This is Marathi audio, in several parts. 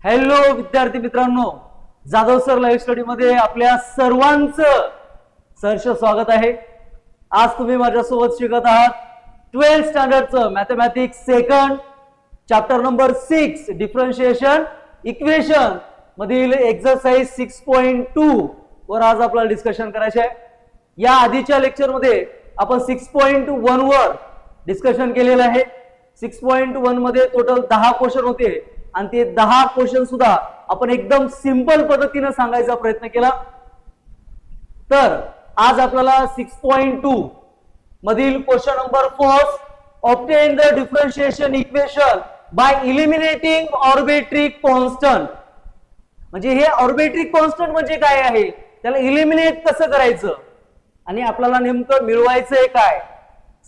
हॅलो विद्यार्थी मित्रांनो, जाधव सर लाईव्ह स्टडी मध्ये आपल्या सर्वांचं सहर्ष स्वागत आहे। आज तुम्ही माझ्यासोबत शिकत आहात 12th स्टँडर्डचं mathematics second chapter number 6 differentiation equation मधील एक्सरसाइज 6.2 वर आज आपल्याला डिस्कशन करायचे आहे। या आधीच्या लेक्चर मध्ये आपण 6.1 वर डिस्कशन केलेलं आहे। 6.1 मध्ये टोटल 10 क्वेश्चन होते आणि ते 10 क्वेश्चन सुद्धा आपण एकदम सिंपल पद्धतीने सांगायचा प्रयत्न केला। तर आज आपल्याला 6.2 मधील question number 4 obtain the differentiation equation by eliminating arbitrary constant, म्हणजे हे आर्बिट्ररी कॉन्स्टंट म्हणजे काय आहे, त्याला इलिमिनेट कसं करायचं आणि आपल्याला नेमकं मिळवायचंय काय,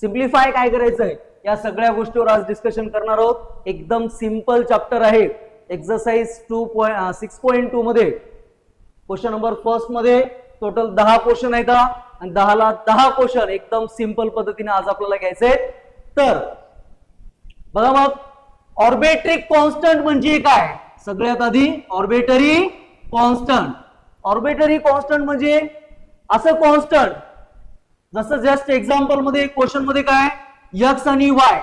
सिंप्लिफाय काय करायचंय, या सगळ्या गोष्टीवर आज डिस्कशन करणार आहोत। एकदम सिंपल चॅप्टर आहे। एक्सरसाइज 6.2 मध्ये क्वेश्चन नंबर 1 मध्ये टोटल 10 क्वेश्चन आहेत आणि 10 ला 10 क्वेश्चन एकदम सिंपल पद्धतीने आज आपल्याला घ्यायचे आहेत। तर बघा मग आर्बिट्ररी कॉन्स्टंट म्हणजे काय, सगळ्यात आधी आर्बिट्ररी कॉन्स्टंट। आर्बिट्ररी कॉन्स्टंट म्हणजे असं कॉन्स्टंट जसं जस्ट एक्झाम्पल मध्ये क्वेश्चन मध्ये काय x आणि y,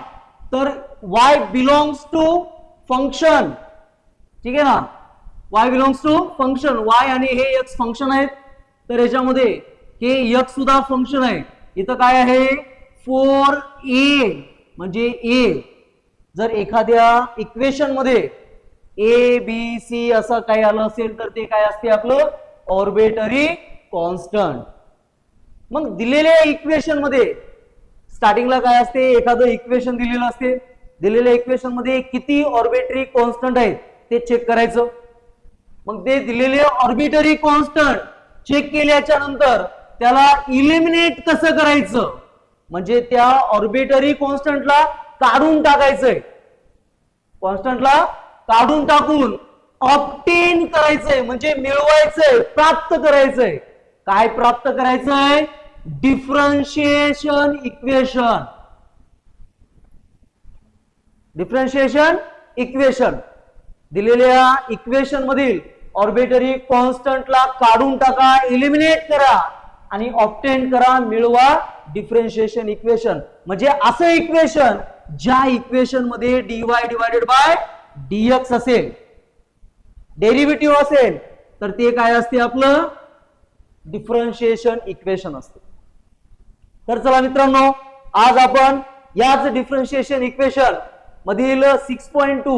तर y बिलोंग्स टू फंक्शन, ठीक आहे ना, y belongs to function, y आणि हे x फंक्शन आहेत। तर याच्यामध्ये हे x सुद्धा फंक्शन आहे। इथं काय आहे 4a म्हणजे a। जर एखाद्या इक्वेशन मध्ये a b c असं काही आलं असेल तर ते काय असते आपलं आर्बिट्ररी कॉन्स्टंट। मग दिलेल्या इक्वेशन मध्ये स्टार्टिंगला काय असते, एखादं इक्वेशन दिलेलं असते, दिलेल्या इक्वेशन मध्ये किती आर्बिट्ररी कॉन्स्टंट आहेत ते चेक करायचं। मग ते दिलेले आर्बिट्ररी कॉन्स्टंट चेक केल्याच्या नंतर त्याला इलिमिनेट कसं करायचं, म्हणजे त्या आर्बिट्ररी कॉन्स्टंटला काढून टाकायचंय, कॉन्स्टंटला काढून टाकून ऑब्टेन करायचंय, म्हणजे मिळवायचंय, प्राप्त करायचंय। काय प्राप्त करायचंय, डिफरन्शिएशन इक्वेशन। डिफरन्शिएशन इक्वेशन दिलेल्या इक्वेशन मधील आर्बिट्ररी कॉन्स्टंटला काढून टाका, इलिमिनेट करा आणि ऑब्टेन करा, मिळवा डिफरन्शिएशन इक्वेशन। म्हणजे असं इक्वेशन ज्या इक्वेशन मध्ये dy डिवायडेड बाय dx असेल, डेरिव्हेटिव्ह असेल, तर ते काय असते आपलं डिफरन्शिएशन इक्वेशन असते। तर चला मित्रांनो, आज आपण याच डिफरन्शिएशन इक्वेशन मधील 6.2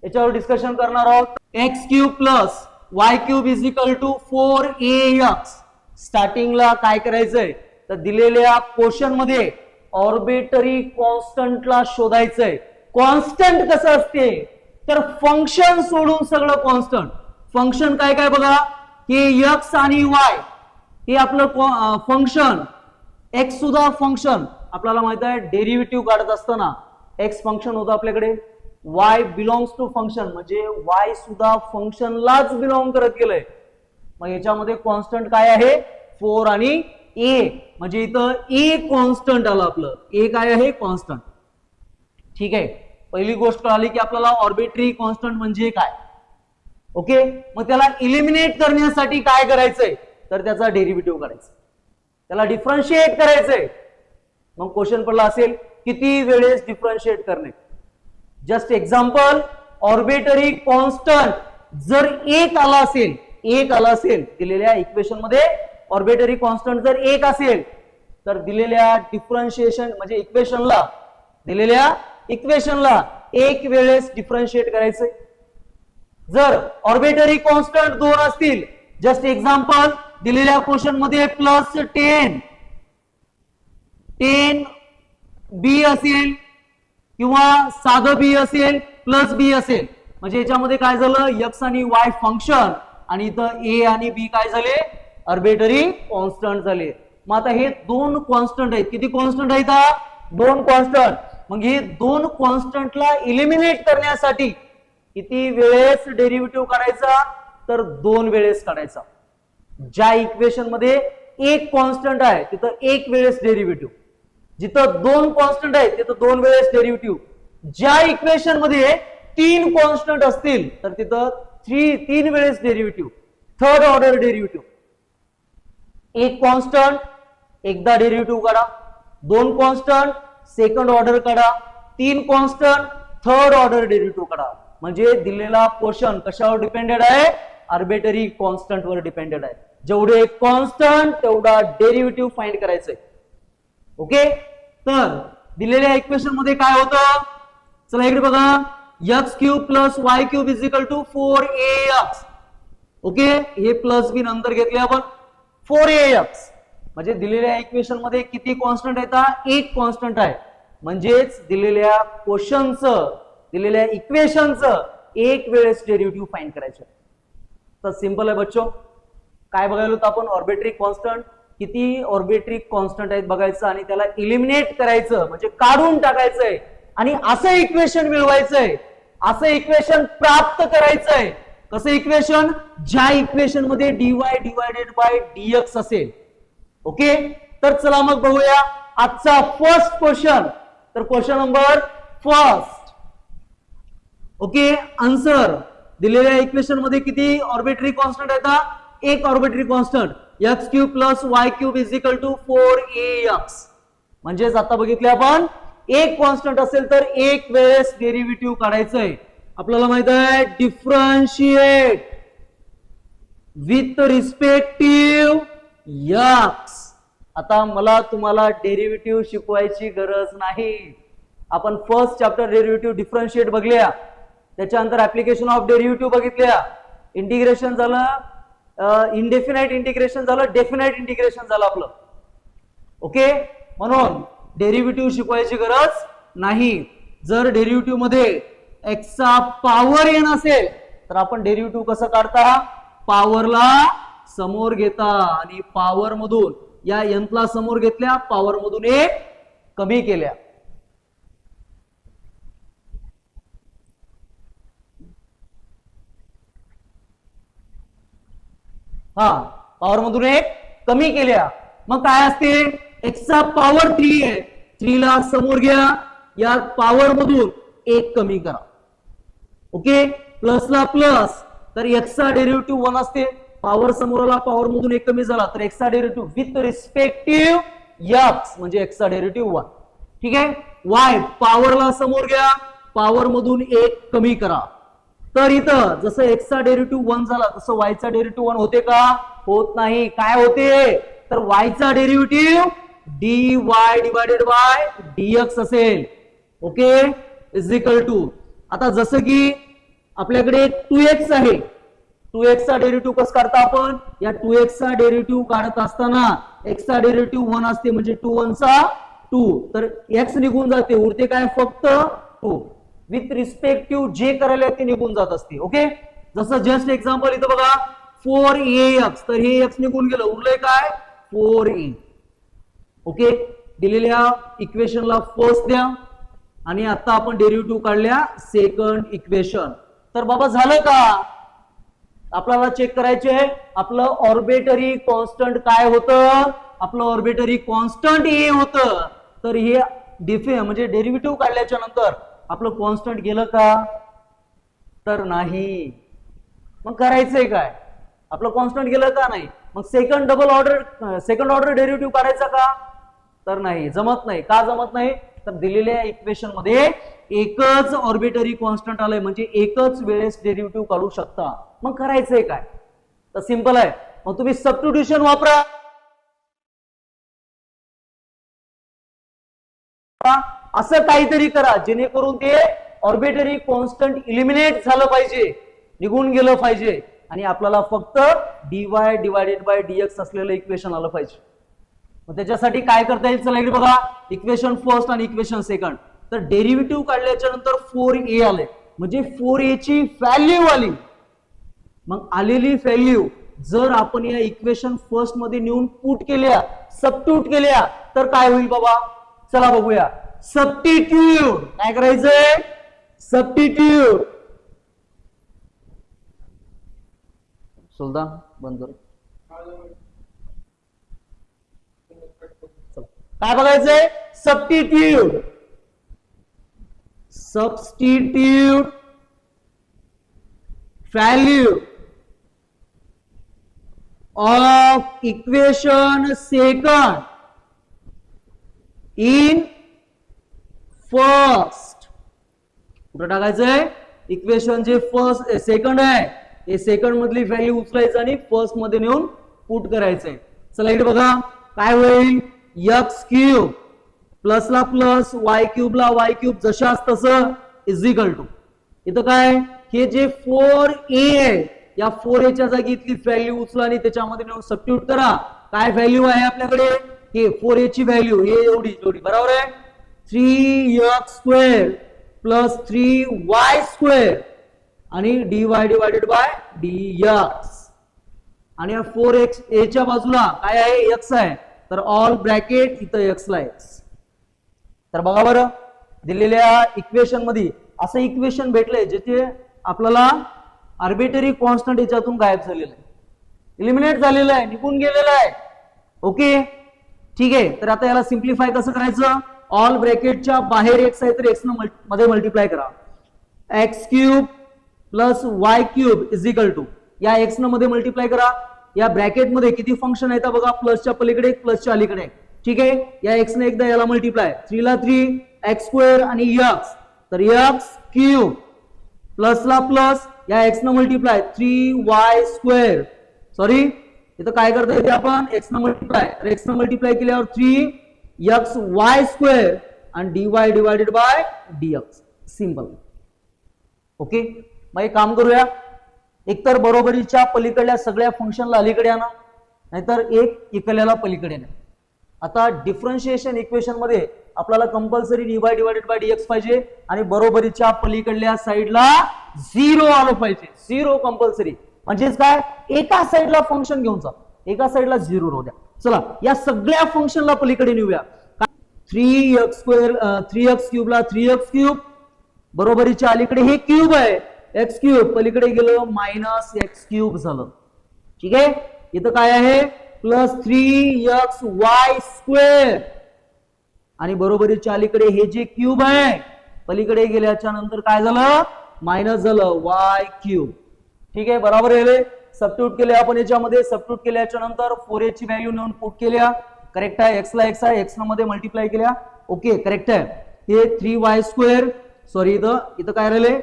याच्यावर डिस्कशन करणार आहोत। x cube plus y cube is equal to 4ax। स्टार्टिंगला काय करायचंय, तर दिलेल्या क्वेश्चन मध्ये आर्बिट्ररी कॉन्स्टंटला शोधायचंय। कॉन्स्टंट कसं असते, तर फंक्शन सोडून सगळं कॉन्स्टंट। फंक्शन काय काय बघा, हे x आणि y हे आपलं फंक्शन, x सुद्धा फंक्शन, आपल्याला माहित आहे डेरिव्हेटिव्ह काढत असताना x फंक्शन होतं आपल्याकडे, y बिलोंग्स टू फंक्शन म्हणजे y सुद्धा फंक्शनलाच बिलोंग करत गेलंय। मग याच्यामध्ये कॉन्स्टंट काय आहे 4 आणि a, म्हणजे इथं a कॉन्स्टंट आलं, आपलं a काय आहे कॉन्स्टंट। ठीक आहे, पहिली गोष्ट कळाली की आपल्याला आर्बिट्ररी कॉन्स्टंट म्हणजे काय। ओके, मग त्याला इलिमिनेट करण्यासाठी काय करायचंय, तर त्याचा डेरिव्हेटिव्ह करायचा, त्याला डिफरन्शिएट करायचंय। मग क्वेश्चन पडला असेल किती वेळेस डिफरन्शिएट करणे। जस्ट एक्झाम्पल, आर्बिट्ररी कॉन्स्टंट जर एक आला असेल दिलेल्या इक्वेशन मध्ये, आर्बिट्ररी कॉन्स्टंट जर एक असेल तर दिलेल्या डिफरन्शिएशन म्हणजे इक्वेशनला, दिलेल्या इक्वेशनला एक वेळेस डिफरन्शिएट करायचंय। जर आर्बिट्ररी कॉन्स्टंट 2 असतील, जस्ट एक्झाम्पल दिलेल्या क्वेश्चन मध्ये प्लस 10 बी असेल किंवा साधं बी असेल, प्लस बी असेल, म्हणजे याच्यामध्ये काय झालं x आणि y फंक्शन आणि इथं a आणि b काय झाले आर्बिट्ररी कॉन्स्टंट झाले। मग आता हे दोन कॉन्स्टंट आहेत, किती कॉन्स्टंट आहेत, 2 कॉन्स्टंट। मग हे 2 कॉन्स्टंटला इलिमिनेट करण्यासाठी किती वेळेस डेरिव्हेटिव्ह काढायचा, तर 2 वेळेस काढायचा। ज्या इक्वेशन मध्ये एक कॉन्स्टंट आहे तिथं एक वेळेस डेरिव्हेटिव्ह, जिथं 2 कॉन्स्टंट आहेत तिथं 2 वेळेस डेरिव्हेटिव्ह। ज्या इक्वेशन मध्ये तीन कॉन्स्टंट असतील तर तिथं तीन वेळेस डेरिव्हेटिव्ह, थर्ड ऑर्डर डेरिव्हेटिव्ह. एक कॉन्स्टंट एकदा डेरिव्हेटिव्ह काढा, दोन कॉन्स्टंट सेकंड ऑर्डर काढा, तीन कॉन्स्टंट थर्ड ऑर्डर डेरिव्हेटिव्ह काढा. म्हणजे दिलेला क्वेश्चन कशावर डिपेंडेड आहे? आर्बिटरी कॉन्स्टंट वर डिपेंडेड आहे. जेवढे कॉन्स्टंट तेवढा डेरिव्हेटिव्ह फाइंड करायचंय. ओके, तर दिलेल्या इक्वेशन मध्ये काय होतं? चला इकडे बघा, x cube plus y cube is equal to 4ax. Okay, हे प्लस बी नंतर घेतले आपण. 4ax म्हणजे दिलेल्या इक्वेशन मध्ये किती कॉन्स्टंट आहेत? एक कॉन्स्टंट आहे. म्हणजेच दिलेल्या क्वेश्चनचं, दिलेल्या इक्वेशनचं एक वेळेस डेरिव्हेटिव्ह फाइंड करायचं. तर सिंपल आहे बच्चो. काय बघायला होतं आपण? Arbitrary constant. किती ऑर्बिटरी कॉन्स्टंट आहेत बघायचं आणि त्याला इलिमिनेट करायचं, म्हणजे काढून टाकायचंय आणि असं इक्वेशन मिळवायचंय, असं इक्वेशन प्राप्त करायचंय. कसं इक्वेशन? ज्या इक्वेशन मध्ये डीवाय डिवायडेड बाय डीएक्स असेल. ओके, तर चला मग बघूया आजचा फर्स्ट क्वेश्चन. तर question number first. Okay, answer दिलेल्या इक्वेशन मध्ये किती ऑर्बिटरी कॉन्स्टंट आहेत? एक arbitrary constant x cube plus y cube is equal to 4ax. म्हणजेच आता बघितले आपण, एक कॉन्स्टंट असेल तर एक वेळेस डेरिव्हेटिव्ह काढायचंय. आपल्याला माहित आहे डिफरन्शिएट विथ रिस्पेक्टिव्ह एक्स. आता मला तुम्हाला डेरिव्हेटिव्ह शिकवायची गरज नाही. आपण फर्स्ट चॅप्टर डेरिव्हेटिव्ह डिफरन्शिएट बघल्या, त्याच्यानंतर ऍप्लिकेशन ऑफ डेरिव्हेटिव्ह बघितल्या, इंटिग्रेशन झालं, इनडेफिनाइट इंटिग्रेशन झालं, डेफिनाइट इंटिग्रेशन झालं आपलं. ओके, म्हणून डेरिव्हेटिव्ह शिकवायची गरज नाही. जर डेरिव्हेटिव्ह मध्ये एक्स चा पॉवर एन असेल तर आपण डेरिव्हेटिव्ह कसं काढता? पॉवरला समोर घेता आणि पॉवर मधून या एनला समोर घेतल्या, पॉवर मधून एक कमी केल्या. हा, पॉवर मधून एक कमी केल्या. मग काय असते? एक्सचा पॉवर 3 आहे, 3 ला समोर घ्या, या पॉवर मधून एक कमी करा. ओके, प्लस ला प्लस, तर एक्सचा डेरिव्हेटिव्ह 1 असते, पॉवर समोरला पॉवर मधून एक कमी झाला तर एक्सचा डेरिव्हेटिव्ह विथ रिस्पेक्टिव्ह एक्स म्हणजे एक्सचा डेरिव्हेटिव्ह 1. ठीक आहे, वाय पॉवरला समोर घ्या, पॉवर मधून एक कमी करा. तर इथं जसं एक्सचा डेरिव्हेटिव्ह 1 झाला तसं वायचा डेरिव्हेटिव्ह 1 होते का? होत नाही. काय होते? तर वायचा derivative dy divided by dx असेल. ओके, इज इक्वल टू, आता जसं की आपल्याकडे 2x आहे, 2x चा डेरिव्हेटिव्ह कसं काढता आपण? या 2x चा डेरिव्हेटिव्ह काढत असताना x चा डेरिव्हेटिव्ह 1 असते, म्हणजे 2 1 चा 2, तर x निघून जाते, उरते काय? फक्त 2. विथ रिस्पेक्टिव्ह जे करायला ते निघून जात असते. ओके, जसं जस्ट एक्झाम्पल इथं बघा 4ax, तर हे x निघून गेलं, उरलंय काय? 4a. ओके, दिलेल्या इक्वेशनला फर्स्ट द्या आणि आता आपण डेरिव्हेटिव्ह काढल्या सेकंड इक्वेशन. तर बाबा झालं का? आपल्याला चेक करायचे आपलं ऑर्बिटरी कॉन्स्टंट काय होतं? आपलं ऑर्बिटरी कॉन्स्टंट ए होतं. तर हे म्हणजे डेरिव्हेटिव्ह काढल्याच्या नंतर आपलं कॉन्स्टंट गेलं का? तर नाही. मग करायचंय काय? आपलं कॉन्स्टंट गेलं का? नाही. मग सेकंड ऑर्डर डेरिव्हेटिव्ह काढायचा का? तर नाही, जमत नाही. का जमत नाही? तर दिलेल्या इक्वेशन मध्ये एकच ऑर्बिटरी कॉन्स्टंट आलंय, म्हणजे एकच वेळेस डेरिव्हेटिव्ह काढू शकता. मग करायचंय काय? तर सिंपल आहे, मग तुम्ही सबस्टिट्यूशन वापरा. असं काहीतरी करा जेणेकरून ते ऑर्बिटरी कॉन्स्टंट इलिमिनेट झालं पाहिजे, निघून गेलं पाहिजे आणि आपल्याला फक्त dy डिवायडेड बाय dx असलेलं इक्वेशन आलं पाहिजे. मग त्याच्यासाठी काय करता येईल? चला इकडे बघा, इक्वेशन फर्स्ट आणि इक्वेशन सेकंड. तर डेरिव्हेटिव्ह काढल्याच्या नंतर 4a आले, म्हणजे 4a ची व्हॅल्यू आली. मग आलेली व्हॅल्यू जर आपण या इक्वेशन फर्स्ट मध्ये नेऊन पुट केल्या, सबस्टिट्यूट केल्या, तर काय होईल बाबा? चला बघूया. सबस्टिट्यूट काय करायचंय? सबस्टिट्यूट. सुलतान बंद कर. काय बघायचंय? Substitute. Substitute value of equation second in first. कुठं टाकायचंय? इक्वेशन जे फर्स्ट सेकंड आहे हे सेकंड मधली व्हॅल्यू उचलायचं आणि फर्स्ट मध्ये नेऊन पुट करायचंय. चला इथे बघा काय होईल, एक्स क्यूब प्लसला प्लस वाय क्यूबला वाय क्यूब जशाच तसं इज इक्वल टू इथं काय, हे जे 4a आहे या 4a च्या जागी इथली व्हॅल्यू उचला आणि त्याच्यामध्ये नेऊन सबस्टिट्यूट करा. काय व्हॅल्यू आहे आपल्याकडे, हे 4a ची व्हॅल्यू हे एवढी बरोबर आहे, 3x² प्लस 3y² आणि dy डिवायडेड बाय dx. आणि 4a च्या बाजूला काय आहे, x आहे, तर ऑल ब्रॅकेट इथं x ला x. तर बघा बरं दिलेल्या इक्वेशन मध्ये असं इक्वेशन भेटलंय जिथे आपल्याला आर्बिटरी कॉन्स्टंट याच्यातून गायब झालेलं आहे, इलिमिनेट झालेलं आहे, निघून गेलेलं आहे. ओके ठीक आहे. तर आता याला सिम्प्लिफाय कसं करायचं, ऑल ब्रॅकेटच्या बाहेर x आहे तर x मध्ये मल्टिप्लाय करा, x³ plus y³ is equal to या x मध्ये मल्टिप्लाय करा. या ब्रॅकेट मध्ये किती फंक्शन आहेत बघा, प्लसच्या पलीकडे प्लसच्या अलीकडे. ठीक आहे, या x ने एकदा याला मल्टिप्लाय, 3 ला 3 x² आणि x, तर x³ प्लसला प्लस या x न मल्टिप्लाय 3y². सॉरी इथं काय करता येते आपण, x न मल्टिप्लाय, तर x न मल्टिप्लाय केल्यावर 3xy² आणि dy divided by dx. Simple. Okay मग एक काम करूया, एकतर बरोबरीच्या पलीकडल्या सगळ्या फंक्शनला अलीकडे आणा, नाहीतर एक इकडल्याला पलीकडे आणा. आता डिफरन्शिएशन इक्वेशन मध्ये आपल्याला compulsory dy divided by dx पाहिजे आणि बरोबरीच्या पलीकडल्या साईडला 0 आलं पाहिजे, 0 कंपल्सरी. म्हणजेच काय, एका साईडला फंक्शन घेऊन जा, एका साईडला 0 राहू द्या. चला या सगळ्या फंक्शनला पलीकडे नेऊया. 3x³ ला 3x³ बरोबरीच्या अलीकडे हे क्यूब आहे, x³ पलीकडे गेलं -x³ झालं. ठीक आहे, इथं काय आहे प्लस 3xy² आणि बरोबरीच्या अलीकडे हे जे क्यूब आहे पलीकडे गेल्याच्या नंतर काय झालं, मायनस झालं y³. ठीक आहे बरोबर आहे, सबस्टिट्यूट केले आपण याच्यामध्ये, सबस्टिट्यूट केल्याच्या नंतर 4a ची व्हॅल्यू नेऊन पुट केल्या, करेक्ट आहे, x ला x आहे, x मध्ये मल्टिप्लाय केल्या. ओके करेक्ट आहे. हे 3y², सॉरी इथं काय राहिले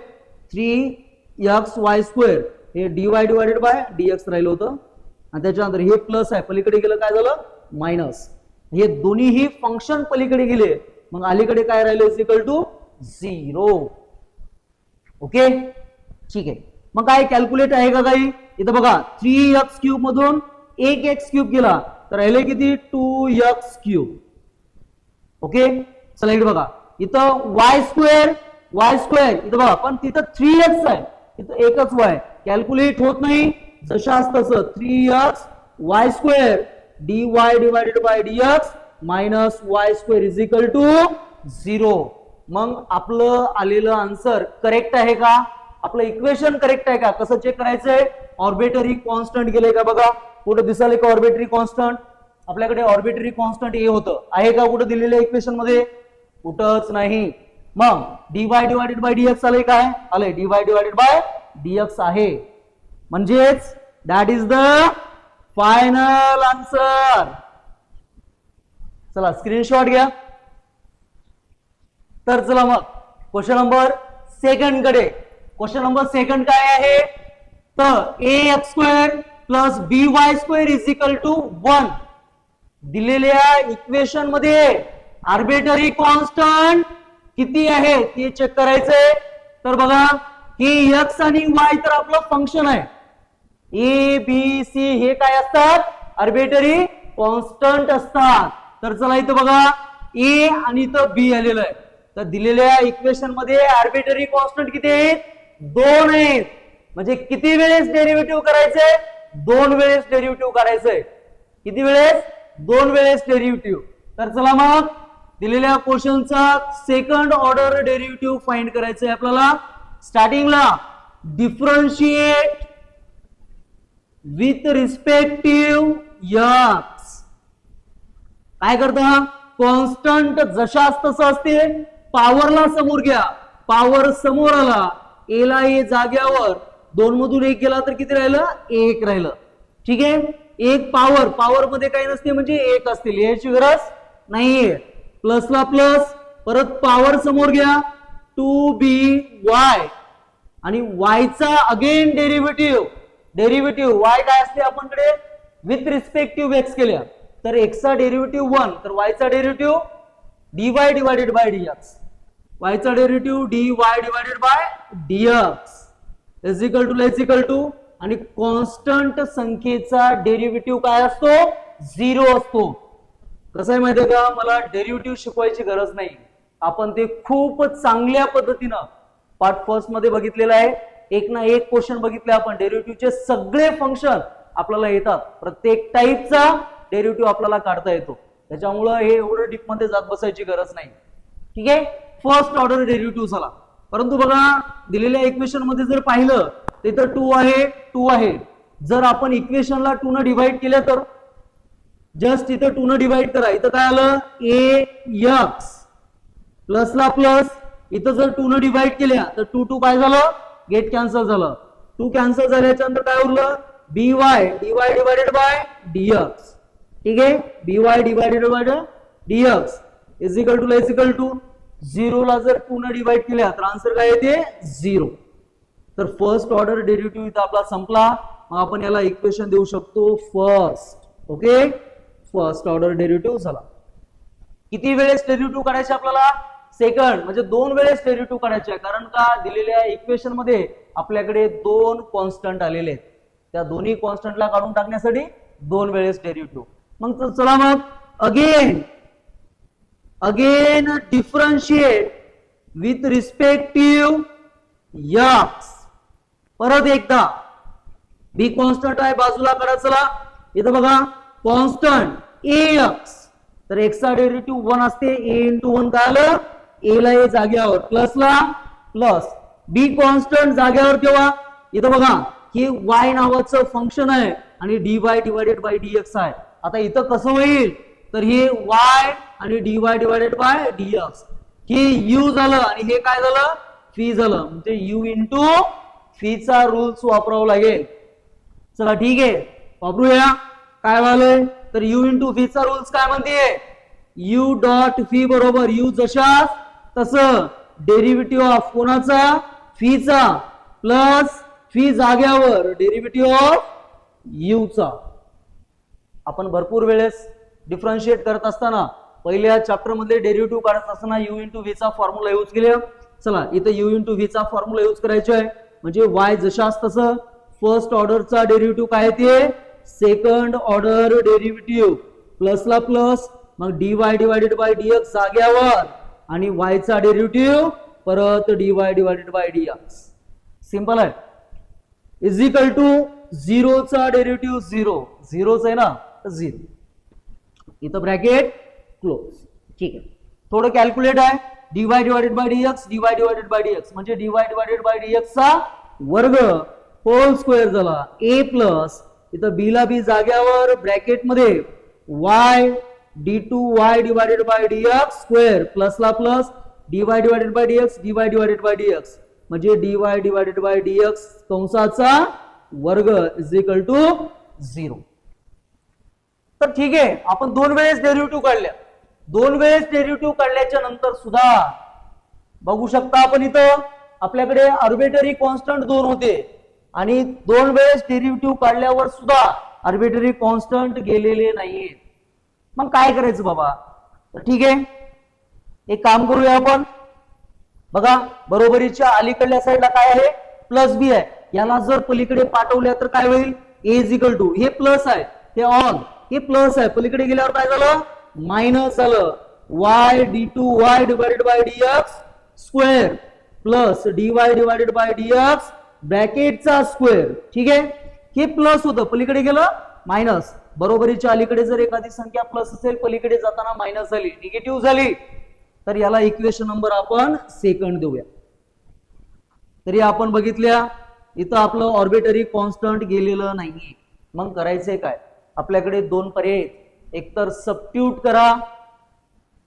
3xy², हे dy डिवायडेड बाय dx राहिलं होतं आणि त्याच्यानंतर हे प्लस आहे, पलीकडे गेलं काय झालं मायनस. हे दोन्हीही फंक्शन पलीकडे गेले, मग अलीकडे काय राहिलं इज इक्वल टू 0. ओके ठीक आहे, मग काय कॅल्क्युलेट आहे का काही, इथं बघा 3x³ मधून 1x³ गेला तर राहिले किती 2x³. ओके चला इकडे बघा, इथं y² इथं बघा पण तिथं 3x आहे, इथं एकच y, कॅल्क्युलेट होत नाही, जशाच तसं 3xy² dy divided by dx minus y² is equal to 0. मग आपलं आलेलं आन्सर करेक्ट आहे का, आपलं इक्वेशन करेक्ट आहे का, कसं चेक करायचंय, ऑर्बिटरी कॉन्स्टंट गेलंय का बघा, कुठं दिसायला का ऑर्बिटरी कॉन्स्टंट, आपल्याकडे ऑर्बिटरी कॉन्स्टंट ए होतं, आहे का कुठं दिलेल्या इक्वेशन मध्ये, कुठंच नाही. मग dy डिवायडेड बाय dx आलंय, काय आलंय dy डिवायडेड बाय dx आहे, म्हणजेच that is the final answer. चला स्क्रीनशॉट घ्या. तर चला मग क्वेश्चन नंबर सेकंड कडे. क्वेश्चन नंबर सेकंड काय आहे, तर ax² plus by² is equal to 1. दिलेल्या इक्वेशन मध्ये आर्बिटरी कॉन्स्टंट किती आहे ते चेक करायचंय. तर बघा हे x आणि y तर आपलं फंक्शन आहे, ए बी सी हे काय असतात, आर्बिटरी कॉन्स्टंट असतात. तर चला इथं बघा ए आणि इथं बी आलेलं आहे, तर दिलेल्या इक्वेशन मध्ये आर्बिटरी कॉन्स्टंट किती आहेत, 2 आहेत. म्हणजे किती वेळेस डेरिव्हेटिव्ह करायचंय, 2 वेळेस डेरिव्हेटिव्ह करायचंय. किती वेळेस, 2 वेळेस डेरिव्हेटिव्ह. तर चला मग दिलेल्या क्वेश्चनचा सेकंड ऑर्डर डेरिव्हेटिव्ह फाइंड करायचंय आपल्याला. स्टार्टिंगला डिफरन्शिएट विथ रिस्पेक्टिव्ह x. काय करता, कॉन्स्टंट जशाच तसं असते, पॉवरला समोर घ्या, पॉवर समोर आला, ए ला ए जाग्यावर, 2 मधून 1 गेला तर किती राहिलं 1 राहिलं. ठीक आहे. एक पॉवर मध्ये काही नसते म्हणजे 1 असते, लिहायची गरज नाहीये. प्लसला प्लस, परत पॉवर समोर घ्या 2by आणि y चा अगेन डेरिव्हेटिव्ह y काय असते आपणकडे विथ रिस्पेक्टिव्ह x केल्या तर x चा डेरिव्हेटिव्ह 1 तर y चा derivative dy divided by dx, y चा derivative dy divided by dx is equal to आणि कॉन्स्टंट संख्येचा डेरिव्हेटिव्ह काय असतो 0 असतो. कसं आहे माहितीये का, मला डेरिव्हेटिव्ह शिकवायची गरज नाही, आपण ते खूप चांगल्या पद्धतीनं पार्ट फर्स्ट मध्ये बघितलेलं आहे. एक ना एक क्वेश्चन बघितले आपण, डेरिव्हेटिव्हचे सगळे फंक्शन आपल्याला येतात, प्रत्येक टाईपचा डेरिव्हेटिव्ह आपल्याला काढता येतो, त्याच्यामुळं हे एवढं डीप मध्ये जात बसायची गरज नाही. ठीक आहे. फर्स्ट ऑर्डर डेरिव्हेटिव्ह झाला. परंतु बघा दिलेल्या इक्वेशन मध्ये जर पाहिलं तर इथं 2 आहे. जर आपण इक्वेशनला 2 न डिवाइड केलं तर जस्ट इथं 2 न डिवाइड करा, इथं काय आलं ax प्लसला प्लस, इथं जर 2 न डिवाइड केल्या तर 2 काय झालं गेट कॅन्सल झालं. 2 कॅन्सल झाल्याच्या नंतर काय उरलं by डिवायडेड बाय dx. ठीक आहे. by divided by dx is equal to 0 ला जर 2 न डिवाइड केल्या तर आन्सर काय येते 0. तर फर्स्ट ऑर्डर डेरिव्हेटिव्ह इथं आपला संपला. मग आपण याला इक्वेशन देऊ शकतो first. Okay, first order derivative झाला. किती वेळेस डेरिव्हेटिव्ह काढायचे आपल्याला सेकंड, म्हणजे 2 वेळेस डेरिव्हेटिव्ह काढायचे, कारण का दिलेल्या इक्वेशन मध्ये आपल्याकडे 2 कॉन्स्टंट आलेले आहेत, त्या दोन्ही कॉन्स्टंटला काढून टाकण्यासाठी 2 वेळेस डेरिव्हेटिव्ह. मग चला मग again differentiate with respective x. परत एकदा बी कॉन्स्टंट आहे बाजूला काढा. चला इथं बघा कॉन्स्टंट ax, तर x चा डेरिव्हेटिव्ह 1 असते, a इंटू 1 काय आलं a ला a जाग्यावर प्लसला प्लस, बी कॉन्स्टंट जाग्यावर ठेवा. इथं बघा की y नावाचं फंक्शन आहे आणि dy डिवायडेड बाय dx आहे. आता इथं कसं होईल तर हे y आणि dy डिवायडेड बाय dx, हे u झालं आणि हे काय झालं फी झालं, म्हणजे u इंटू फीचा रूल्स वापरावा लागेल. चला ठीक आहे वापरूया. काय झालंय तर u इंटू फीचा रूल्स काय म्हणते, u डॉट फी बरोबर u जशास तसं डेरिव्हेटिव्ह ऑफ कोणाचा फीचा प्लस फी जाग्यावर डेरिव्हेटिव्ह ऑफ u चा. आपण भरपूर वेळेस डिफरन्शिएट करत असताना पहिल्या चॅप्टर मध्ये डेरिव्हेटिव्ह काढत असताना u इंटू v चा फॉर्म्युला यूज केला. चला इथं u इंटू v चा फॉर्म्युला यूज करायचा आहे, म्हणजे y जशास तसं फर्स्ट ऑर्डरचा डेरिव्हेटिव्ह काय ते सेकंड ऑर्डर डेरिव्हेटिव्ह प्लसला प्लस, मग dy डिवायडेड बाय dx जाग्यावर आणि y चा डेरिव्हेटिव्ह परत dy divided by dx. Simple आहे. इज इक्वल टू 0 चा डेरिव्हेटिव्ह 0 आहे ना तर 0, इथं ब्रॅकेट क्लोज. ठीक आहे. थोडं कॅल्क्युलेट आहे. dy डिवायडेड बाय dx म्हणजे dy डिवायडेड बाय dx चा वर्ग होल स्क्वेअर झाला a प्लस, इथं b ला b जाग्यावर ब्रॅकेट मध्ये y d2y divided by dx square प्लसला plus dy divided by dx म्हणजे dy डिवायडेड बाय dx कंसाचा वर्ग इज इक्वल टू 0. तर ठीक आहे, आपण 2 वेळेस डेरिव्हेटिव्ह काढल्या. 2 वेळेस डेरिव्हेटिव्ह काढल्याच्या नंतर सुद्धा बघू शकता आपण इथं आपल्याकडे आर्बिट्ररी कॉन्स्टंट 2 होते आणि 2 वेळेस डेरिव्हेटिव्ह काढल्यावर सुद्धा आर्बिट्ररी कॉन्स्टंट गेलेले नाहीये. मग काय करायचं बाबा, तर ठीक आहे एक काम करूया आपण. बघा बरोबरीच्या अलीकडल्या साईडला काय आहे प्लस बी आहे, याला जर पलीकडे पाठवल्या तर काय होईल a इज इक्वल टू, हे प्लस आहे हे ऑन, हे प्लस आहे पलीकडे गेल्यावर काय झालं मायनस झालं y d2y divided by dx square plus dy divided by dx ब्रॅकेटचा स्क्वेअर. ठीक आहे, हे प्लस होतं पलीकडे गेलं मायनस. बरोबरीच्या अलीकडे जर एखादी संख्या प्लस असेल पलीकडे जाताना मायनस झाली निगेटिव्ह झाली तर याला इक्वेशन नंबर आपण सेकंड देऊया. तरी आपण बघितल्या इथं आपलं ऑर्बिटरी कॉन्स्टंट गेलेलं नाहीये. मग करायचंय काय, आपल्याकडे 2 पर्याय, एकतर सबस्टिट्यूट करा,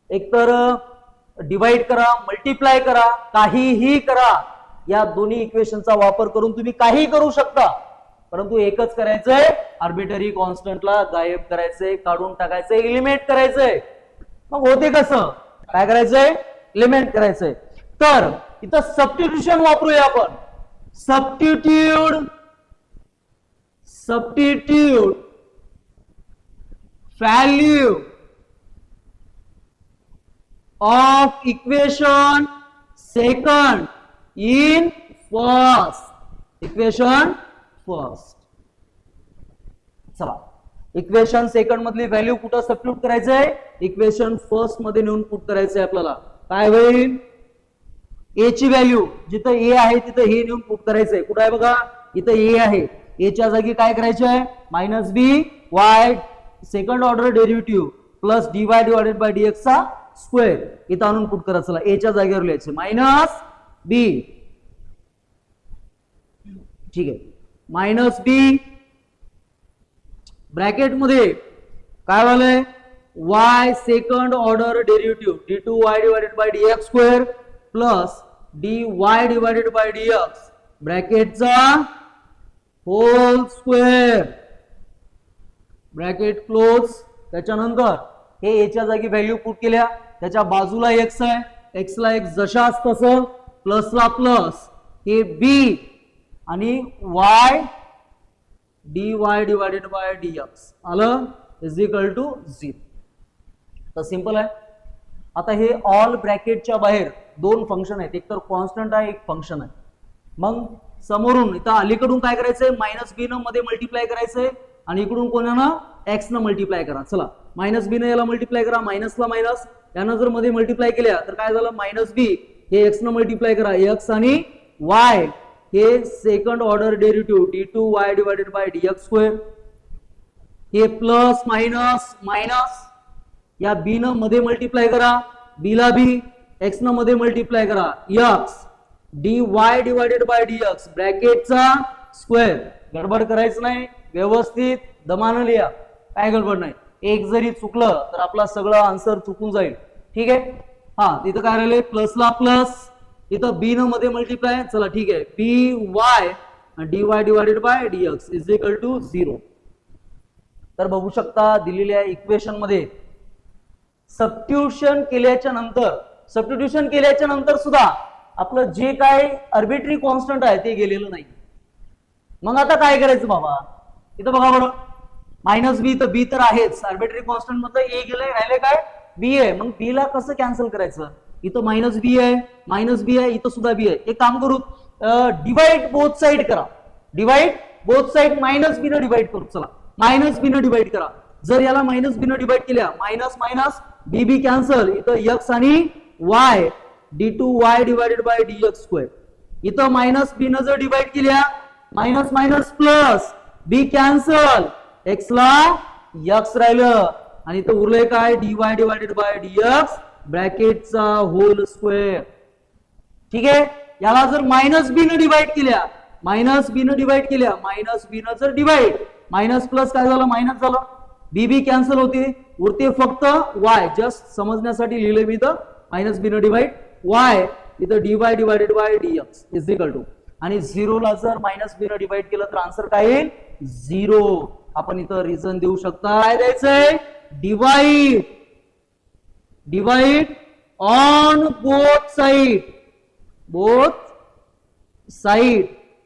एकतर डिवाइड करा, मल्टिप्लाय करा, काहीही करा. या दोन्ही इक्वेशनचा वापर करून तुम्ही काही करू शकता, परंतु एकच करायचंय, आर्बिटरी कॉन्स्टंटला गायब करायचंय, काढून टाकायचंय, एलिमिनेट करायचंय. मग होते कसं, काय करायचंय, एलिमिनेट करायचंय. तर इथं सबस्टिट्यूशन वापरूया आपण. Substitute value of equation second in first. Equation first. चला, इक्वेशन सेकंड मधली व्हॅल्यू कुठं सबस्टिट्यूट करायचंय, इक्वेशन फर्स्ट मध्ये नेऊन पुट करायचंय आपल्याला. काय होईल, ए ची व्हॅल्यू जिथं ए आहे तिथं हे नेऊन पुट करायचंय. कुठं आहे बघा, इथं ए आहे, ए च्या जागी काय करायचंय, minus b y second order derivative plus d y divided by dx चा स्क्वेअर इथं आणून पुट करायचं. चला, ए च्या जागेवर लिहायचं मायनस बी. ठीक आहे, मायनस बी ब्रॅकेट मध्ये काय झालंय, y second order derivative d two y divided by dx square plus d y divided by dx ब्रॅकेटचा होल स्क्वेअर, ब्रॅकेट क्लोज. त्याच्यानंतर हे ए च्या जागी व्हॅल्यू पुट केल्या, त्याच्या बाजूला एक्स आहे, एक्स ला एक्स जशाच तसं, प्लस ला प्लस, हे बी आणि y d y divided by dx आलं इज इक्वल टू 0. तर सिंपल आहे. आता हे ऑल ब्रॅकेटच्या बाहेर दोन फंक्शन आहेत, एक तर कॉन्स्टंट आहे, एक फंक्शन आहे. मग समोरून इथं अलीकडून काय करायचंय, मायनस बी न मध्ये मल्टिप्लाय करायचंय आणि इकडून कोणानं, एक्स न मल्टिप्लाय करा. चला, मायनस बी न याला मल्टिप्लाय करा, मायनसला मायनस, यानं जर मध्ये मल्टिप्लाय केल्या तर काय झालं, मायनस बी हे एक्स न मल्टिप्लाय करा, एक्स आणि वाय हे second order derivative d two y divided by dx square, हे प्लस मायनस मायनस, या बी न मध्ये मल्टिप्लाय करा, बी ला बी, एक्स न मध्ये मल्टिप्लाय करा, x d y divided by dx ब्रॅकेटचा स्क्वेअर. गडबड करायचं नाही, व्यवस्थित दमानं लिहा, काय गडबड नाही. एक जरी चुकलं तर आपला सगळं आन्सर चुकून जाईल. ठीक आहे. हा, तिथं काय राहिले, प्लसला प्लस, इथं बी न मध्ये मल्टिप्लाय. चला ठीक आहे, b y d y divided by dx is equal to 0. तर बघू शकता दिलेल्या इक्वेशन मध्ये सबस्टिट्यूशन केल्याच्या नंतर सुद्धा आपलं जे काय आर्बिट्ररी कॉन्स्टंट आहे ते गेलेलं नाही. मग आता काय करायचं बाबा, इथं बघा बरं, मायनस बी, तर बी तर आहेच, आर्बिट्ररी कॉन्स्टंट मधलं ए गेलंय, राहिले काय, बी आहे. मग बी ला कसं कॅन्सल करायचं, इथं मायनस बी आहे, इथं सुद्धा बी आहे. एक काम करू, डिवाइड बोथ साइड करा, divide both side minus b न डिवाइड करू. चला, मायनस बी न डिवाइड करा. जर याला मायनस बी न डिवाइड केल्या, minus minus b b cancel, इथं एक्स आणि y d two y divided by dx square, इथं मायनस बी न जर डिवाइड केल्या, minus minus plus, b cancel, x ला एक्स राहिलं आणि इथं उरलंय काय, d y divided by dx ब्रॅकेटचा होल स्क्वेअर. ठीक आहे. याला जर मायनस बी न डिवाइड केल्या, मायनस बी न जर डिवाइड, मायनस प्लस काय झालं, मायनस झालं, बी बी कॅन्सल होते, उरते फक्त वाय. जस्ट समजण्यासाठी लिहिले मी इथं मायनस बी न डिवाइड वाय, इथं d y divided by dx is equal to, आणि 0 ला जर मायनस बी न डिवाइड केलं तर आन्सर काय येईल, 0. आपण इथं रिझन देऊ शकता, काय द्यायचंय, divide on both side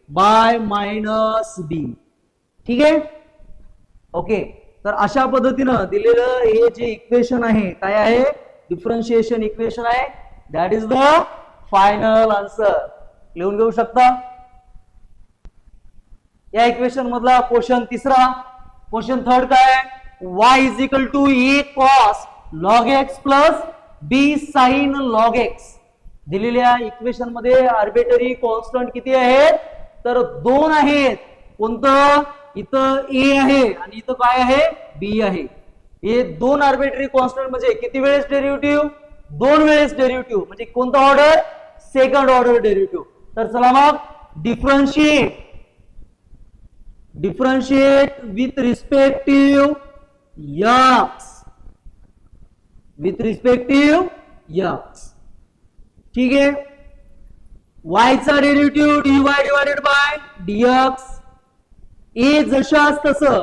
by minus b. ठीक आहे. ओके, तर अशा पद्धतीनं दिलेलं हे जे इक्वेशन आहे, काय आहे, डिफरन्शिएशन इक्वेशन आहे. That is the final answer. लिहून घेऊ शकता. या इक्वेशन मधला क्वेश्चन तिसरा. क्वेश्चन थर्ड काय आहे, y is equal to a cos log x plus b sine log x. दिलेल्या इक्वेशन मध्ये आर्बिटरी कॉन्स्टंट किती आहेत, तर 2 आहेत. कोणतं, इथं ए आहे आणि इथं काय आहे, बी आहे. हे 2 आर्बिटरी कॉन्स्टंट म्हणजे किती वेळेस डेरिव्हेटिव्ह, 2 वेळेस डेरिव्हेटिव्ह, म्हणजे कोणता ऑर्डर, सेकंड ऑर्डर डेरिव्हेटिव्ह. तर चला मग डिफरन्शिएट विथ रिस्पेक्टिव्ह एक्स. ठीक आहे. y चा derivative dy divided by dx. ए जशास तसं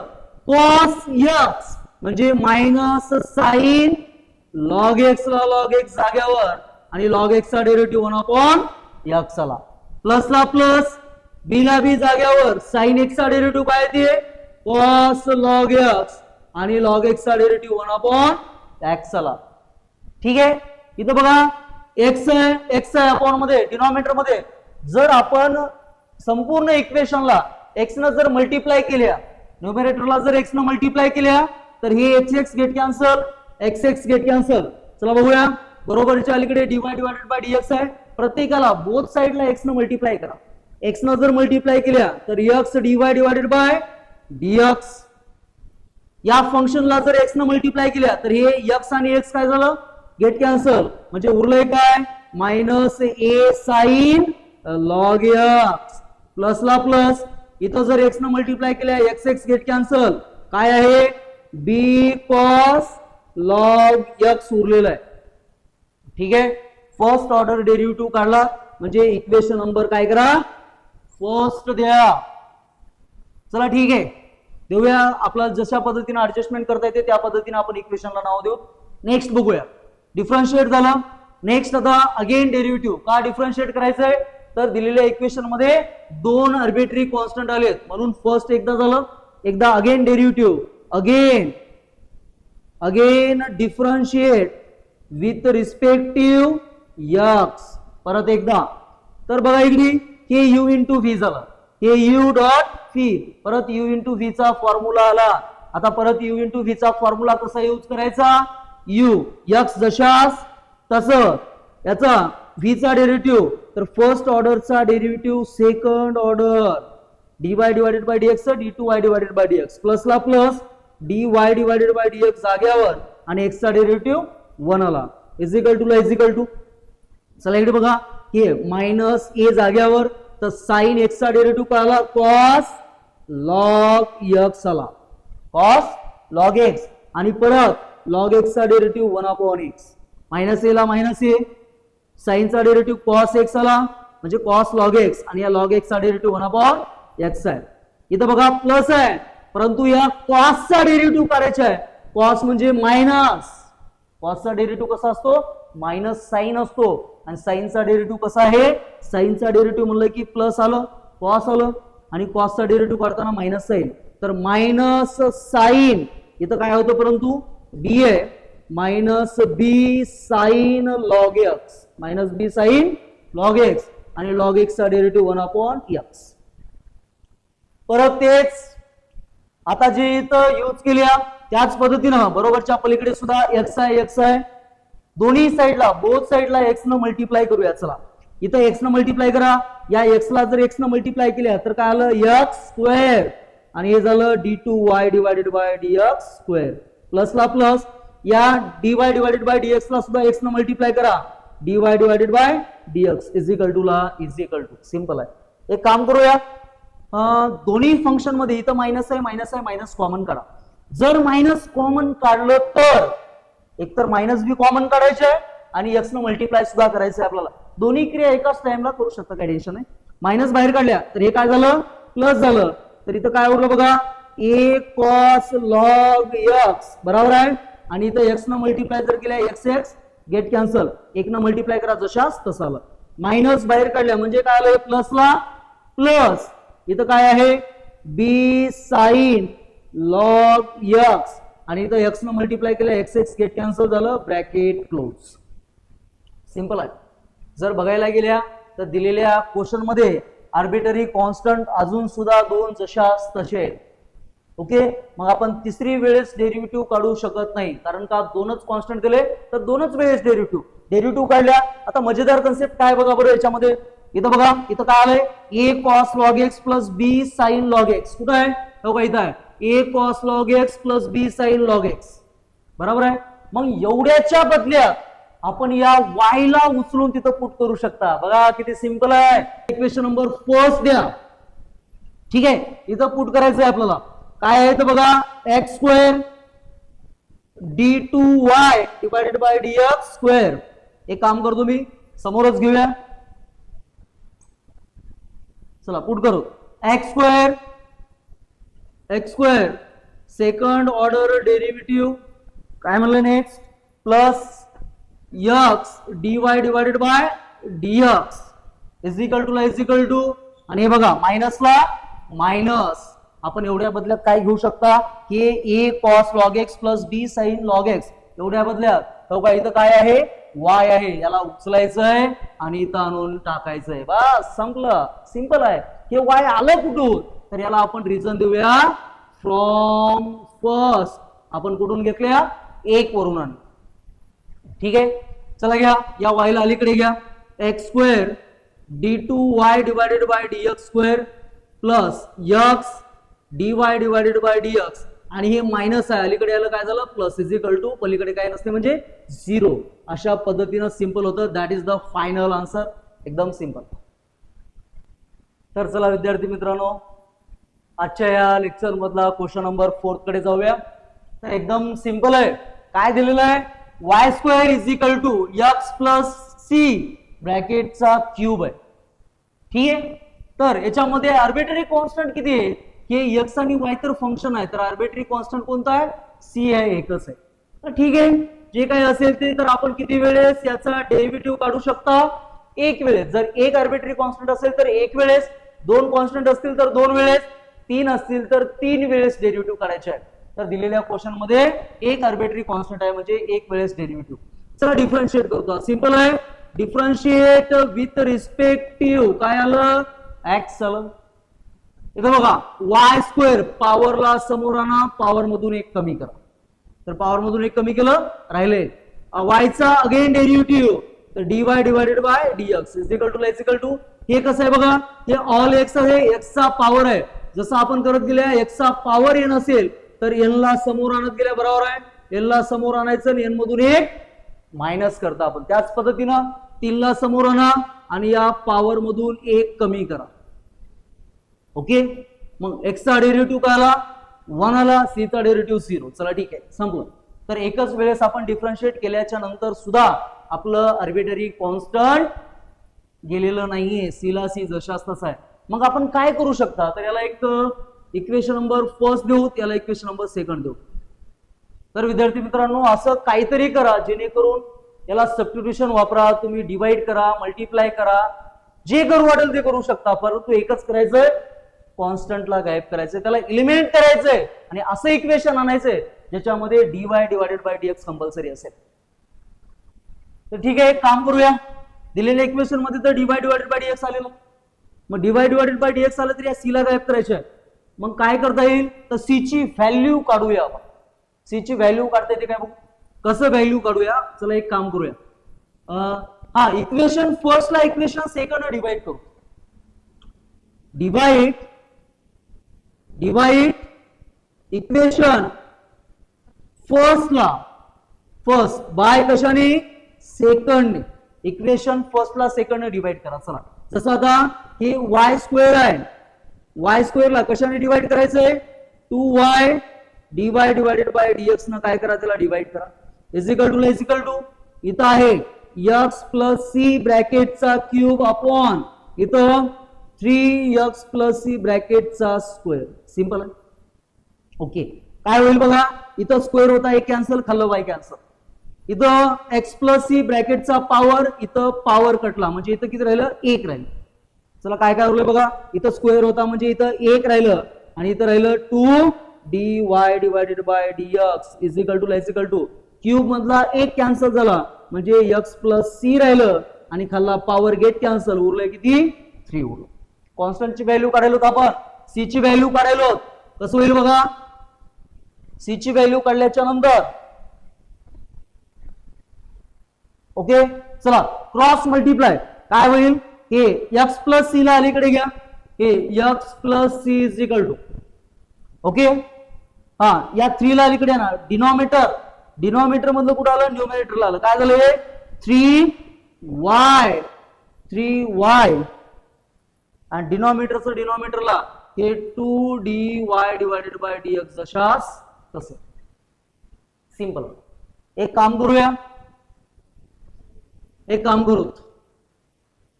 cos x म्हणजे मायनस साइन लॉग एक्स ला लॉग एक्स जाग्यावर आणि लॉग एक्स चा डेरिव्हेटिव्ह 1 x ला प्लस ला प्लस बी ला बी जाग्यावर साइन एक्स चा डेरिव्हेटिव्ह काय येते cos log x आणि log x चा डेरिव्हेटिव्ह 1 x ला. ठीक आहे. इथं बघा x आहे अपॉन मध्ये डिनॉमिनेटर मध्ये जर आपण संपूर्ण इक्वेशनला x न जर मल्टिप्लाय केल्या न्यूमरेटरला जर x न मल्टिप्लाय केल्या तर हे x get cancel x get cancel. चला बघूया बरोबरच्या अलीकडे dy डिवायडेड बाय dx आहे प्रत्येकाला बोथ साइडला x न मल्टिप्लाय करा. x न जर मल्टिप्लाय केल्या तर x dy divided by dx. या फंक्शनला जर x न मल्टिप्लाय केल्या तर हे x आणि x काय झालं गेट कॅन्सल म्हणजे उरलंय काय minus a sign log x plus ला प्लस इथं जर x न मल्टिप्लाय केल्या x गेट कॅन्सल काय आहे b cos log x उरलेला आहे. ठीक आहे. फर्स्ट ऑर्डर डेरिव्हेटिव्ह काढला म्हणजे इक्वेशन नंबर काय करा फर्स्ट द्या. चला ठीक आहे देऊया आपला जशा पद्धतीने ऍडजस्टमेंट करता येते त्या पद्धतीने आपण इक्वेशनला नाव देऊ. नेक्स्ट बघूया डिफरन्शिएट झालं. नेक्स्ट आता अगेन डेरिव्हेटिव्ह का डिफरन्शिएट करायचंय तर दिलेल्या इक्वेशन मध्ये दोन आर्बिट्ररी कॉन्स्टंट आलेत म्हणून फर्स्ट एकदा झालं एकदा again derivative again differentiate with respective x परत एकदा. तर बघा इकडे के यू इंटू व्ही झालं के यू डॉट व्ही परत यू इंटू व्ही चा फॉर्म्युला आला. आता परत यू इंटू व्ही चा फॉर्म्युला कसा यूज करायचा यू एक्स जशास तसं याचा व्ही चा डेरिव्हेटिव्ह तर फर्स्ट ऑर्डरचा derivative second order dy divided by dx d2y divided by dx plus ला plus dy divided by dx जाग्यावर आणि x चा डेरिव्हेटिव्ह 1 आला इज इक्वल टू चला इकडे बघा हे मायनस a जाग्यावर तर साइन x चा डेरिव्हेटिव्ह काय आला cos log x आला cos log x आणि परत log x चा डेरिव्हेटिव्ह 1/x मायनस a ला मायनस a साइन चा डेरिव्हेटिव्ह cos x आला म्हणजे cos log x आणि या log x चा डेरिव्हेटिव्ह 1/x आहे. इथं बघा प्लस आहे परंतु या cos चा डेरिव्हेटिव्ह करायचा आहे. cos म्हणजे मायनस cos चा डेरिव्हेटिव्ह कसा असतो मायनस साइन असतो आणि साइन चा डेरिव्हेटिव्ह कसा आहे साइन चा डेरिव्हेटिव्ह म्हणलं की प्लस आलं cos आलं आणि cos चा डेरिव्हेटिव्ह काढताना मायनस साइन तर मायनस साइन इथं काय होतं परंतु b आहे मायनस बी साइन लॉग एक्स मायनस बी साइन लॉग एक्स आणि लॉग एक्स चा डेरिव्हेटिव्ह 1/x. परत तेच आता जे इथं यूज केल्या त्याच पद्धतीनं बरोबरच्या पलीकडे सुद्धा x आहे दोन्ही साइडला बोथ साइडला x न मल्टिप्लाय करूया. चला इथं x न मल्टिप्लाय करा या x ला जर x न मल्टिप्लाय केल्या तर काय आलं x स्क्वेअर आणि हे झालं d2y divided by dx square plus ला प्लस या dy डिवायडेड बाय dx ला सुद्धा x न मल्टिप्लाय करा dy divided by dx is equal to simple आहे. एक काम करूया दोन्ही फंक्शन मध्ये इथं मायनस आहे मायनस कॉमन काढा. जर मायनस कॉमन काढलं तर एकतर मायनस बी कॉमन काढायचे आहे आणि x न मल्टिप्लाय सुद्धा करायचं आहे आपल्याला. दोन्ही क्रिया एकाच टाइमला करू शकता काय टेन्शन नाही. मायनस बाहेर काढल्या तर हे काय झालं प्लस झालं तर इथं काय उरलं बघा a cos log x बरोबर आहे आणि इथं x न मल्टिप्लाय जर केल्या x गेट कॅन्सल एक न मल्टिप्लाय करा जशास तसं आलं. मायनस बाहेर काढल्या म्हणजे काय आलं प्लस ला प्लस इथं काय आहे b साइन log x आणि इथं x न मल्टिप्लाय केलं x गेट कॅन्सल झालं ब्रॅकेट क्लोज. सिंपल आहे. जर बघायला गेल्या तर दिलेल्या क्वेश्चन मध्ये आर्बिटरी कॉन्स्टंट अजून सुद्धा दोन जशास तसे आहेत. ओके मग आपण तिसरी वेळेस डेरिव्हेटिव्ह काढू शकत नाही कारण का दोनच कॉन्स्टंट दिले तर दोनच वेळेस डेरिव्हेटिव्ह काढल्या. आता मजेदार कन्सेप्ट काय बघा बरं याच्यामध्ये इथं बघा इथं काय आलंय a cos log x plus b sin log x कुठं आहे बघा इथं आहे a cos log x plus b sin log x बरोबर आहे. मग एवढ्याच्या बदल्यात आपण या y ला उचलून तिथं पुट करू शकता. बघा किती सिंपल आहे. इक्वेशन नंबर फर्स्ट द्या. ठीक आहे इथं पुट करायचं आहे आपल्याला काय आहे तर बघा x square d2y divided by dx square. एक काम करतो मी समोरच घेऊया चला पुट करू. X square second order derivative काय म्हणलं next plus x dy divided by dx is equal to आणि हे बघा मायनसला मायनस. आपण एवढ्या बदल्यात काय घेऊ शकता की a cos log x plus b sin log x एवढ्या बदल्यात तो काय इथं काय आहे y आहे, याला उचलायचंय आणि इथं आणून टाकायचंय. बस संपलं. सिंपल आहे. हे y आलं कुठून तर याला आपण रिझन देऊया फ्रॉम फर्स्ट. आपण कुठून घेतल्या 1 वरून आणलं. ठीक आहे. चला घ्या या y ला अलीकडे घ्या. X square d2y divided by dx square plus x dy divided by dx आणि हे मायनस आहे अलीकडे आलं काय झालं प्लस इज इक्वल टू पलीकडे काय नसते म्हणजे 0. अशा पद्धतीनं सिंपल होतं. That is the final answer. एकदम सिंपल. तर चला विद्यार्थी मित्रांनो आजच्या या लेक्चर मधला क्वेश्चन नंबर 4 कडे जाऊया. तर एकदम सिंपल आहे. काय दिलेलं आहे y square is equal to x plus c ब्रॅकेटचा क्यूब आहे. ठीक आहे. तर याच्यामध्ये आर्बिट्ररी कॉन्स्टंट किती आहे हे x आणि y तर फंक्शन आहे तर आर्बिट्ररी कॉन्स्टंट कोणता आहे c आहे एकच आहे. तर ठीक आहे जे काही असेल ते तर आपण किती वेळेस याचा डेरिव्हेटिव्ह काढू शकता एक वेळेस. जर एक आर्बिट्ररी कॉन्स्टंट असेल तर एक वेळेस, दोन कॉन्स्टंट असतील तर दोन वेळेस, तीन असतील तर तीन वेळेस डेरिव्हेटिव्ह काढायचे आहे. तर दिलेल्या क्वेश्चन मध्ये एक आर्बिट्ररी कॉन्स्टंट आहे म्हणजे एक वेळेस डेरिव्हेटिव्ह. चला डिफरन्शिएट करतो. सिंपल आहे. डिफरन्शिएट विथ रिस्पेक्टिव्ह काय आलं x आलं. इथं बघा y स्क्वेअर पॉवरला समोर आणा पॉवर मधून एक कमी करा. तर पॉवर मधून एक कमी केलं राहिले y चा अगेन डेरिव्हेटिव्ह तर dy divided by dx is equal to हे कसं आहे बघा हे ऑल x आहे x चा पॉवर आहे. जसं आपण करत गेले x चा पॉवर n असेल तर n ला समोर आणत गेल्या बरोबर आहे. n ला समोर आणायचं आणि n मधून एक मायनस करता आपण. त्याच पद्धतीनं 3 ला समोर आणा आणि या पॉवर मधून एक कमी करा. ओके. मग x चा डेरिव्हेटिव्ह काय आला 1 आला, c चा डेरिव्हेटिव्ह 0. चला ठीक आहे संपलं. तर एकच वेळेस आपण डिफरन्शिएट केल्याच्या नंतर सुद्धा आपलं आर्बिट्ररी कॉन्स्टंट गेलेलं नाहीये. c ला c जशाच तसा आहे. मग आपण काय करू शकता तर याला एक इक्वेशन नंबर फर्स्ट देऊ, याला इक्वेशन नंबर सेकंड देऊ. तर विद्यार्थी मित्रांनो असं काहीतरी करा जेणेकरून याला सबस्टिट्यूशन वापरा, तुम्ही डिवाइड करा, मल्टिप्लाय करा, जे करू वाटेल ते करू शकता. परंतु एकच करायचंय कॉन्स्टंटला गायब करायचंय, त्याला एलिमिनेट करायचंय आणि असं इक्वेशन आणायचंय ज्याच्यामध्ये dy divided by dx compulsory असेल. तर ठीक आहे एक काम करूया. दिलेल्या इक्वेशन मध्ये तर dy डिवायडेड बाय dx आलेलं. मग dy डिवायडेड बाय dx आलं तर या c ला गायब करायचं आहे. मग काय करता येईल तर c ची व्हॅल्यू काढूया आपण. c ची व्हॅल्यू काढता येते काय बघू कसं व्हॅल्यू काढूया. चला एक काम करूया. हा इक्वेशन फर्स्ट ला इक्वेशन सेकंड डिवाइड करू. डिवाइड इक्वेशन फर्स्ट बाय कशाने सेकंड. इक्वेशन फर्स्ट ला सेकंड डिवाइड करा. चला जसं आता हे y स्क्वेअर आहे y स्क्वेअर ला कशाने डिवाइड करायचंय 2y dy divided by dx न काय करा त्याला डिवाइड करा. इज इक्वल टू इथं आहे x प्लस c ब्रॅकेटचा क्यूब अपॉन इथं 3x प्लस c ब्रॅकेटचा स्क्वेअर. सिंपल आहे. ओके काय होईल बघा इथं स्क्वेअर होता एक कॅन्सल खाल्लं y कॅन्सल. इथं x प्लस c ब्रॅकेटचा पॉवर इथं पॉवर कटला म्हणजे इथं किती राहिलं एक राहिलं. चला काय काय उरलं बघा इथं स्क्वेअर होता म्हणजे इथं एक राहिलं आणि इथं राहिलं 2 dy divided by dx is equal two cube मधला एक कॅन्सल झाला म्हणजे x प्लस c राहिलं आणि खाल्ला पॉवर गेट कॅन्सल उरलं किती 3 उरलं. कॉन्स्टंटची व्हॅल्यू काढायला होत आपण c ची व्हॅल्यू काढायला होत. कसं होईल बघा c ची व्हॅल्यू काढल्याच्या नंतर ओके चला क्रॉस मल्टिप्लाय काय होईल हे x प्लस c ला अलीकडे घ्या हे x plus c is equal to okay हा या 3 ला अलीकडे ना डिनॉमिनेटर मधलं कुठं आलं न्यूमरेटरला आलं. काय झालं हे 3y आणि डिनॉमिनेटरला हे 2dy डिवायडेड बाय dx जशास तसं. सिंपल. एक काम करू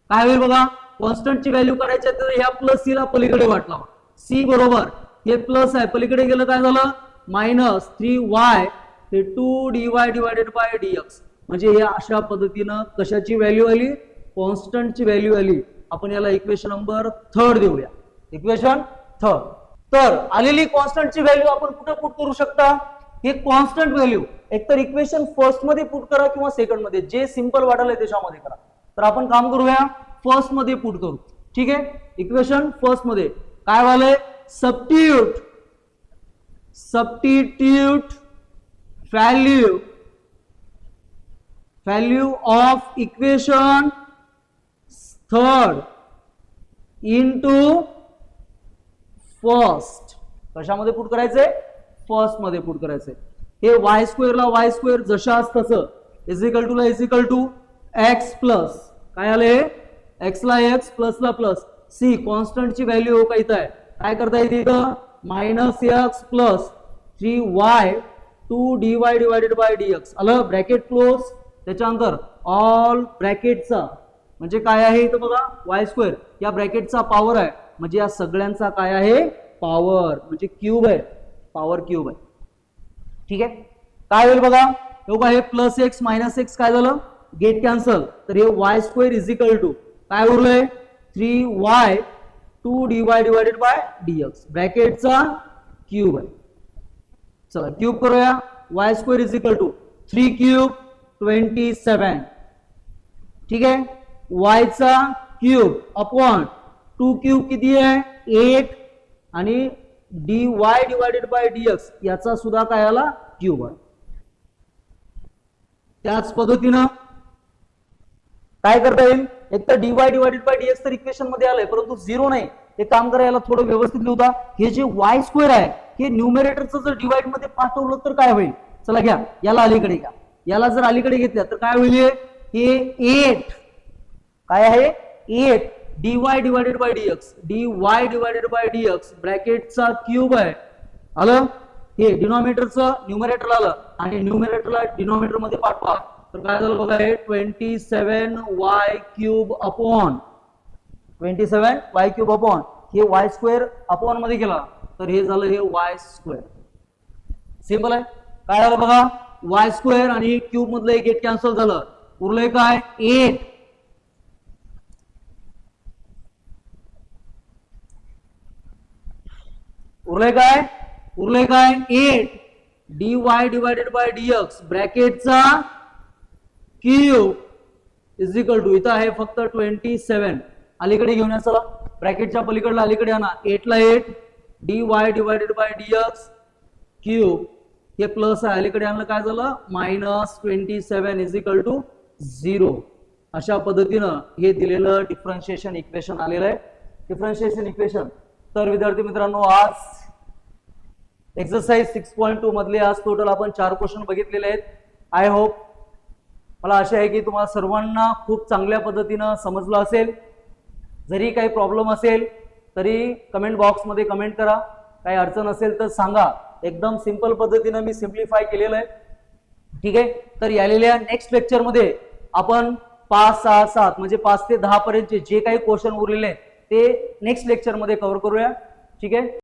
काय होईल बघा कॉन्स्टंटची व्हॅल्यू करायची आहे तर ह्या प्लस सी ला पलीकडे वाट लावा. सी बरोबर हे प्लस आहे, पलीकडे गेलं काय झालं -3y ते 2dy डिवायडेड बाय dx. म्हणजे हे अशा पद्धतीनं कशाची व्हॅल्यू आली, कॉन्स्टंटची व्हॅल्यू आली. आपण याला इक्वेशन नंबर 3 देऊया, इक्वेशन 3. तर आलेली कॉन्स्टंटची व्हॅल्यू आपण कुठे पुट करू शकता, हे कॉन्स्टंट व्हॅल्यू एकतर इक्वेशन फर्स्ट मध्ये पुट करा किंवा सेकंड मध्ये, जे सिंपल वाटेल त्याच्यामध्ये करा. तर आपण काम करूया फर्स्ट मध्ये पुट करू. ठीक आहे, इक्वेशन फर्स्ट मध्ये काय व्हायलंय, substitute value of equation third into first. कशामध्ये पुट करायचंय, फर्स्ट मध्ये पुट करायचंय. हे वाय स्क्वेअर ला वाय स्क्वेअर जशाच तसं इजिकल टू ला इजिकल टू एक्स प्लस काय आले, एक्स ला एक्स प्लस ला प्लस सी. कॉन्स्टंटची व्हॅल्यू काय इथं आहे, काय करता येते इथं -x plus 3y 2dy divided by dx. आलं, ब्रॅकेट क्लोज. त्याच्यानंतर ऑल ब्रॅकेटचा म्हणजे काय आहे इथं बघा, वाय स्क्वेअर या ब्रॅकेटचा पॉवर आहे, म्हणजे या सगळ्यांचा काय आहे, पॉवर म्हणजे क्यूब आहे, पॉवर क्यूब आहे. ठीक आहे, काय होईल बघा, हे प्लस एक्स मायनस एक्स काय झालं, गेट कॅन्सल. तर हे y square is equal to काय उरलंय 3y 2dy divided by dx. ब्रॅकेटचा क्यूब आहे. चला क्यूब करूया. Y square is equal to 3 cube 27. ठीक आहे, y चा क्यूब अपॉन 2 क्यूब किती आहे 8 आणि dy डिवायडेड बाय dx याचा सुद्धा काय आला, क्यूब आहे. त्याच पद्धतीनं काय करता येईल, एक तर dy डिवायडेड बाय dx तर इक्वेशन मध्ये आलंय, परंतु 0 नाही. हे काम करायला थोडं व्यवस्थित लिहूया. हे जे वाय स्क्वेअर आहे हे न्यूमरेटरचं जर डिवाइड मध्ये पाठवलं तर काय होईल, चला घ्या याला अलीकडे घ्या. याला जर अलीकडे घेतल्या तर काय होईल, हे 8 काय आहे 8 dy divided by dx, dy divided by dx ब्रॅकेटचा क्यूब आहे. आलं, हे डिनॉमिनेटरचं न्यूमरेटरला आलं आणि न्यूमरेटरला डिनॉमिनेटर मध्ये पाठवा. तर काय झालं बघा, हे 27y cube upon 27y cube upon हे वाय स्क्वेअर अपॉन मध्ये गेला तर हे झालं हे वाय स्क्वेअर. सिंपल आहे. काय झालं बघा, वाय स्क्वेअर आणि क्यूब मधलं एक गेट कॅन्सल झालं, उरलंय काय 8. उरलंय काय 8 dy डिवायडेड बाय dx ब्रॅकेटचा क्यूब इज इक्वल टू इथं आहे फक्त 27. अलीकडे घेऊन या, चला ब्रॅकेटच्या पलीकडला अलीकडे आणा. 8 ला 8 dy divided by dx cube हे प्लस आहे, अलीकडे आणलं काय झालं -27 इज इक्वल टू 0. अशा पद्धतीनं हे दिलेलं डिफरन्शिएशन इक्वेशन आलेलं आहे, डिफरन्शिएशन इक्वेशन. तर विद्यार्थी मित्रांनो, आज एक्सरसाइज 6.2 मधले आज टोटल आपण 4 क्वेश्चन बघितलेले आहेत. आय होप, मला आशा आहे की तुम्हाला सर्वांना खूप चांगल्या पद्धतीनं समजलं असेल. जरी काही प्रॉब्लेम असेल तरी कमेंट बॉक्स मध्ये कमेंट करा, काही अडचण असेल तर सांगा. एकदम सिंपल पद्धतीनं मी सिम्प्लिफाय केलेलं आहे. ठीक आहे, तर यालेल्या नेक्स्ट लेक्चर मध्ये आपण 5, 6, 7 म्हणजे 5 ते 10 पर्यंतचे जे काही क्वेश्चन उरलेले आहेत ते नेक्स्ट लेक्चर मध्ये कव्हर करूया. ठीक आहे.